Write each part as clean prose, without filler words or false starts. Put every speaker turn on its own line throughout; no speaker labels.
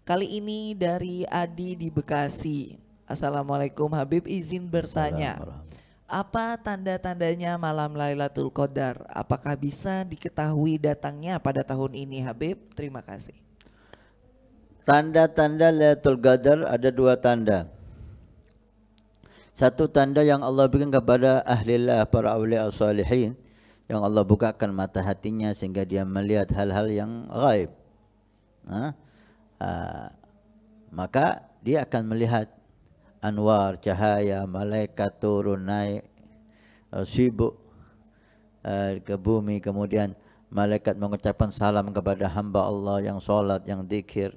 Kali ini dari Adi di Bekasi. Assalamualaikum Habib, izin bertanya.
Assalamualaikum.
Apa tanda-tandanya malam Lailatul Qadar? Apakah bisa diketahui datangnya pada tahun ini Habib? Terima kasih.
Tanda-tanda Lailatul Qadar ada dua tanda. Satu tanda yang Allah berikan kepada ahlillah, para awliya salihin, yang Allah bukakan mata hatinya sehingga dia melihat hal-hal yang gaib. Maka dia akan melihat anwar, cahaya, malaikat turun naik, sibuk ke bumi, kemudian malaikat mengucapkan salam kepada hamba Allah yang solat, yang zikir.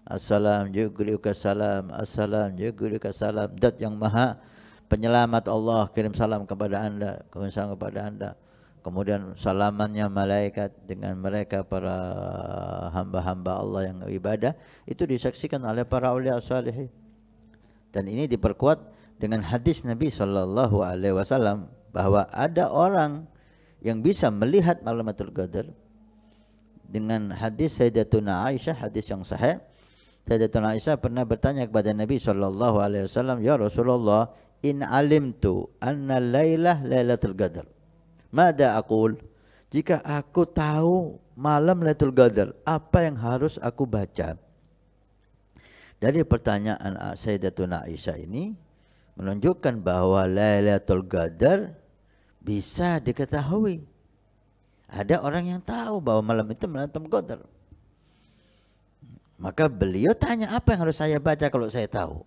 Assalam yugriuka salam, assalam yugriuka salam. Dat yang maha penyelamat Allah kirim salam kepada anda, kirim salam kepada anda. Kemudian salamannya malaikat dengan mereka para hamba-hamba Allah yang ibadah itu disaksikan oleh para awliya salihin. Dan ini diperkuat dengan hadis Nabi sallallahu alaihi wasallam bahwa ada orang yang bisa melihat Lailatul Qadar dengan hadis Sayyidatuna Aisyah, hadis yang sahih. Sayyidatuna Aisyah pernah bertanya kepada Nabi sallallahu alaihi wasallam, "Ya Rasulullah, in alimtu anna lailah Lailatul Qadar, mada aqul?" Jika aku tahu malam Lailatul Qadar, apa yang harus aku baca? Dari pertanyaan Sayyidatuna Aisyah ini menunjukkan bahwa Lailatul Qadar bisa diketahui. Ada orang yang tahu bahwa malam itu Lailatul Qadar. Maka beliau tanya, apa yang harus saya baca kalau saya tahu?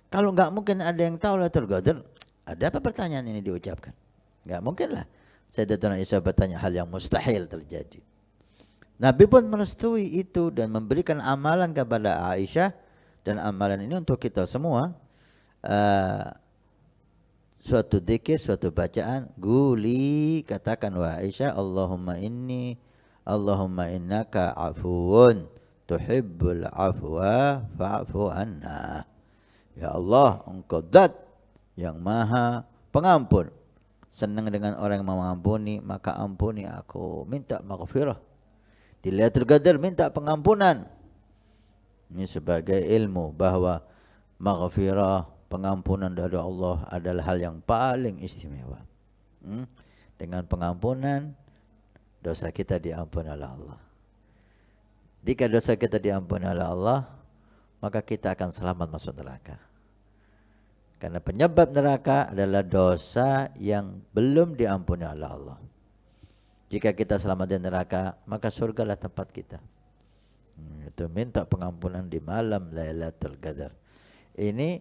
Kalau nggak mungkin ada yang tahu Lailatul Qadar, ada apa pertanyaan ini diucapkan? Nggak mungkin lah. Sayyidatuna Aisyah bertanya hal yang mustahil terjadi. Nabi pun merestui itu dan memberikan amalan kepada Aisyah, dan amalan ini untuk kita semua. Suatu dzikir, suatu bacaan, guli, katakan wa Aisyah, Allahumma innaka afuwun tuhibbul afwa fa'fu anna. Ya Allah, engkau zat yang maha pengampun, senang dengan orang yang mengampuni, maka ampuni aku. Minta maghfirah di Lailatul Qadar, minta pengampunan. Ini sebagai ilmu bahwa maghfirah, pengampunan dari Allah adalah hal yang paling istimewa. Dengan pengampunan, dosa kita diampuni oleh Allah. Jika dosa kita diampuni oleh Allah, maka kita akan selamat masuk neraka. Karena penyebab neraka adalah dosa yang belum diampuni oleh Allah. Jika kita selamat dari neraka, maka surgalah tempat kita. Itu minta pengampunan di malam Lailatul Qadar. Ini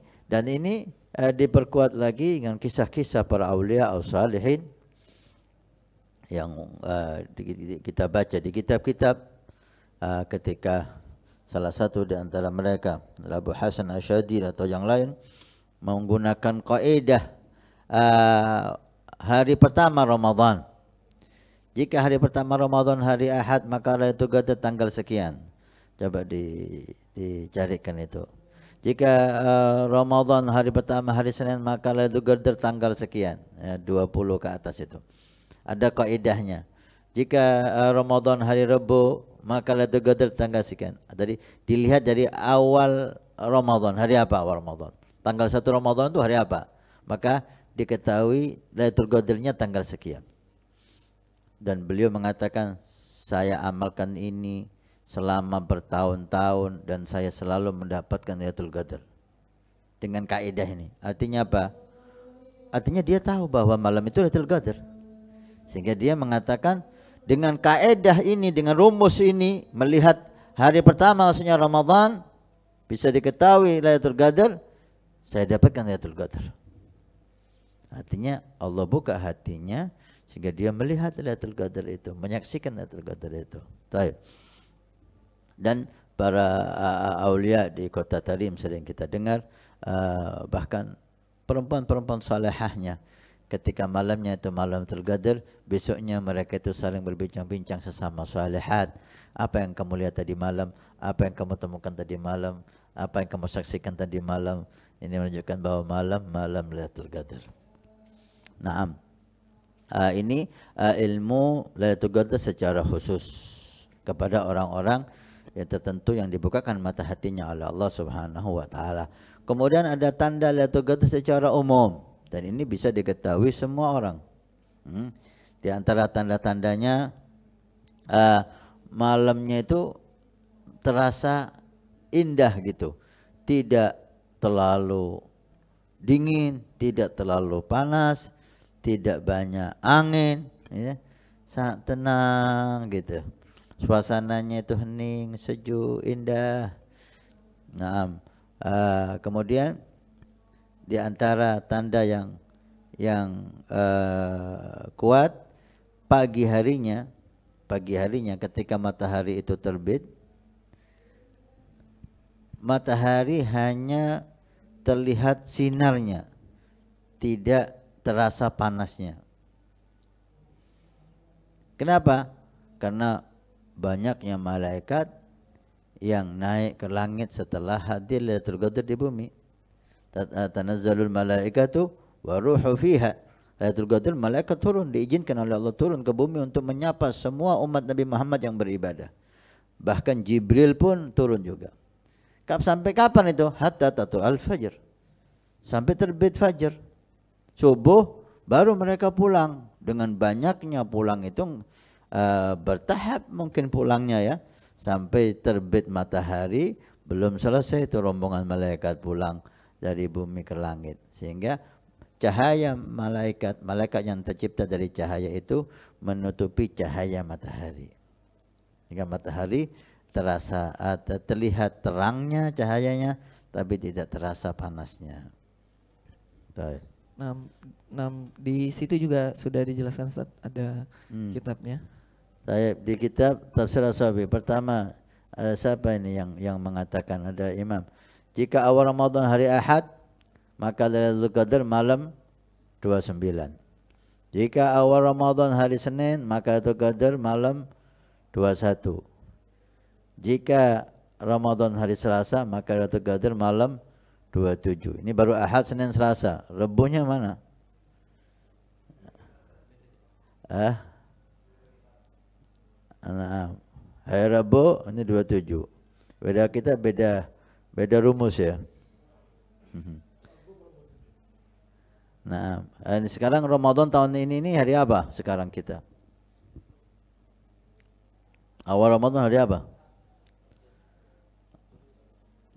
diperkuat lagi dengan kisah-kisah para aulia atau salihin yang kita baca di kitab-kitab, ketika salah satu di antara mereka, Abu Hasan Asy'ari atau yang lain, menggunakan kaidah hari pertama Ramadan. Jika hari pertama Ramadan hari Ahad, maka Lailatul Qadar tanggal sekian. Coba dicarikan itu. Jika Ramadan hari pertama hari Senin, maka Lailatul Qadar tanggal sekian, 20 ke atas itu. Ada kaidahnya. Jika Ramadan hari Rabu, maka Lailatul Qadar tanggal sekian. Jadi dilihat dari awal Ramadan, hari apa awal Ramadan? Tanggal 1 Ramadan itu hari apa? Maka diketahui Lailatul Qadarnya tanggal sekian. Dan beliau mengatakan, saya amalkan ini selama bertahun-tahun dan saya selalu mendapatkan Lailatul Qadar dengan kaidah ini. Artinya apa? Artinya dia tahu bahwa malam itu Lailatul Qadar, sehingga dia mengatakan dengan kaidah ini, dengan rumus ini, melihat hari pertama maksudnya Ramadan bisa diketahui Lailatul Qadar, saya dapatkan Lailatul Qadar. Artinya Allah buka hatinya sehingga dia melihat Lailatul Qadar itu, menyaksikan Lailatul Qadar itu. Baik. Dan para aulia di kota Tarim sering kita dengar, bahkan perempuan-perempuan salehahnya ketika malamnya itu malam Lailatul Qadar, besoknya mereka itu saling berbincang-bincang sesama salehat. Apa yang kamu lihat tadi malam? Apa yang kamu temukan tadi malam? Apa yang kamu saksikan tadi malam? Ini menunjukkan bahwa malam Lailatul Qadar. Naam. Ini ilmu Lailatul Qadar secara khusus kepada orang-orang yang tertentu yang dibukakan mata hatinya oleh Allah Subhanahu wa taala. Kemudian ada tanda Lailatul Qadar secara umum dan ini bisa diketahui semua orang. Di antara tanda-tandanya malamnya itu terasa indah gitu. Tidak terlalu dingin, tidak terlalu panas, tidak banyak angin, ya. Sangat tenang gitu. Suasananya itu hening, sejuk, indah. Nah, kemudian di antara tanda yang kuat pagi harinya ketika matahari itu terbit, matahari hanya terlihat sinarnya, tidak terasa panasnya. Kenapa? Karena banyaknya malaikat yang naik ke langit setelah hadir Lailatul Qadar di bumi. Tanazzalul malaikatu wa ruhu fiha. Lailatul Qadar malaikat turun, diizinkan oleh Allah turun ke bumi untuk menyapa semua umat Nabi Muhammad yang beribadah. Bahkan Jibril pun turun juga. Sampai kapan itu? Hatta tatlu'al fajr. Sampai terbit fajar. Subuh baru mereka pulang. Dengan banyaknya pulang itu bertahap mungkin pulangnya ya. Sampai terbit matahari belum selesai itu rombongan malaikat pulang dari bumi ke langit. Sehingga cahaya malaikat yang tercipta dari cahaya itu menutupi cahaya matahari. Jika matahari terasa terlihat terangnya cahayanya tapi tidak terasa panasnya. Baik.
Di situ juga sudah dijelaskan Ustaz, ada kitabnya.
Saya di kitab Tafsir As-Sabi pertama siapa ini yang mengatakan, ada imam. Jika awal Ramadan hari Ahad maka Lailatul Qadar malam 29. Jika awal Ramadan hari Senin maka Lailatul Qadar malam 21. Jika Ramadan hari Selasa maka Lailatul Qadar malam 27. Ini baru Ahad, Senin, Selasa. Rebuhnya mana? Nah, hari Rabu ini 27. Beda kita beda rumus ya. Nah, ini sekarang Ramadan tahun ini hari apa sekarang kita? Awal Ramadan hari apa?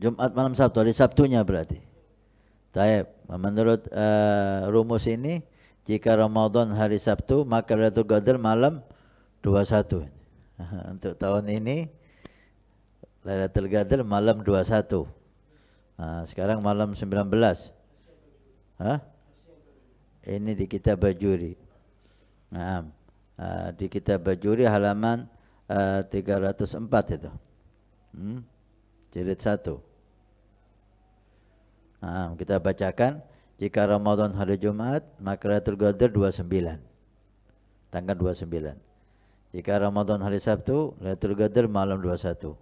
Jumat malam Sabtu, hari Sabtunya berarti. Taib. Menurut rumus ini, jika Ramadan hari Sabtu, maka Lailatul Qadar malam 21. Untuk tahun ini, Lailatul Qadar malam 21. Nah, sekarang malam 19. Ini di kitab Bajuri. Nah, di kitab Bajuri halaman 304 itu. Jilid 1. Nah, kita bacakan, jika Ramadan hari Jumat maka Lailatul Qadar 29. Tanggal 29. Jika Ramadan hari Sabtu, Lailatul Qadar malam 21.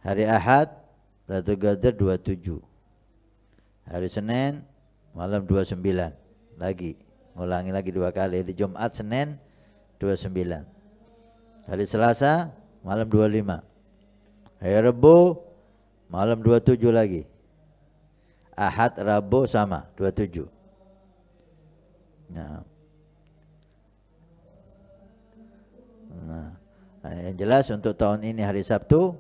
Hari Ahad, Lailatul Qadar 27. Hari Senin malam 29. Lagi, ulangi lagi 2 kali. Di Jumat, Senin 29. Hari Selasa malam 25. Hari Rabu malam 27 lagi. Ahad, Rabu sama 27. Nah, yang jelas untuk tahun ini hari Sabtu,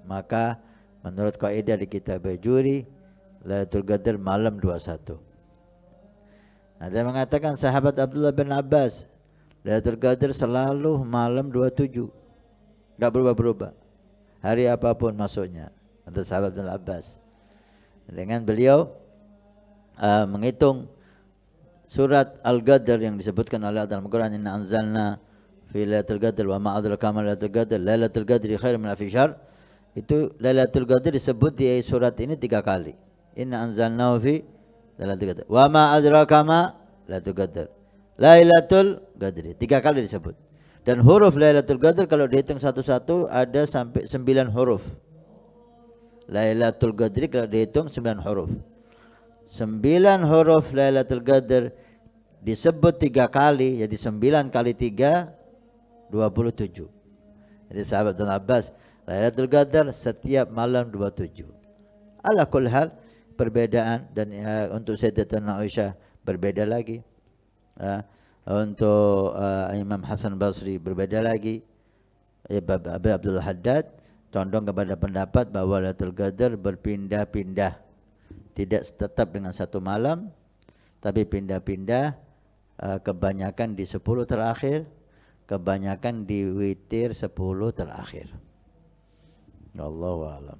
maka menurut kaidah di kitab Bajuri, Lailatul Qadar malam 21. Ada yang mengatakan sahabat Abdullah bin Abbas, Lailatul Qadar selalu malam 27. Enggak berubah-berubah. Hari apapun masuknya. Kata sahabat Abdullah Abbas. Dengan beliau menghitung surat Al-Qadar yang disebutkan oleh dalam Al-Quran, inna anzalna fi Lailatul Qadar wa ma adraka ma Lailatul Qadar Lailatul Qadri khairum min alfi syahr. Itu Lailatul Qadar disebut di surat ini 3 kali. Inna anzalnahu fi Lailatul Qadar wa ma adraka ma Lailatul Qadar Lailatul Qadri, 3 kali disebut. Dan huruf Lailatul Qadar kalau dihitung satu-satu ada sampai 9 huruf. Lailatul Qadri kalau dihitung 9 huruf. 9 huruf Lailatul Qadar disebut 3 kali, jadi 9 kali 3 27. Jadi sahabat Ibnu Abbas Lailatul Qadar setiap malam 27. Ala kulli hal perbedaan, dan untuk Sayyidatuna Aisyah berbeda lagi. Untuk Imam Hasan Basri berbeda lagi. Abu Abdul Haddad condong kepada pendapat bahwa Lailatul Qadar berpindah-pindah, tidak tetap dengan satu malam, tapi pindah-pindah, kebanyakan di 10 terakhir, kebanyakan di witir 10 terakhir. Allahu a'lam.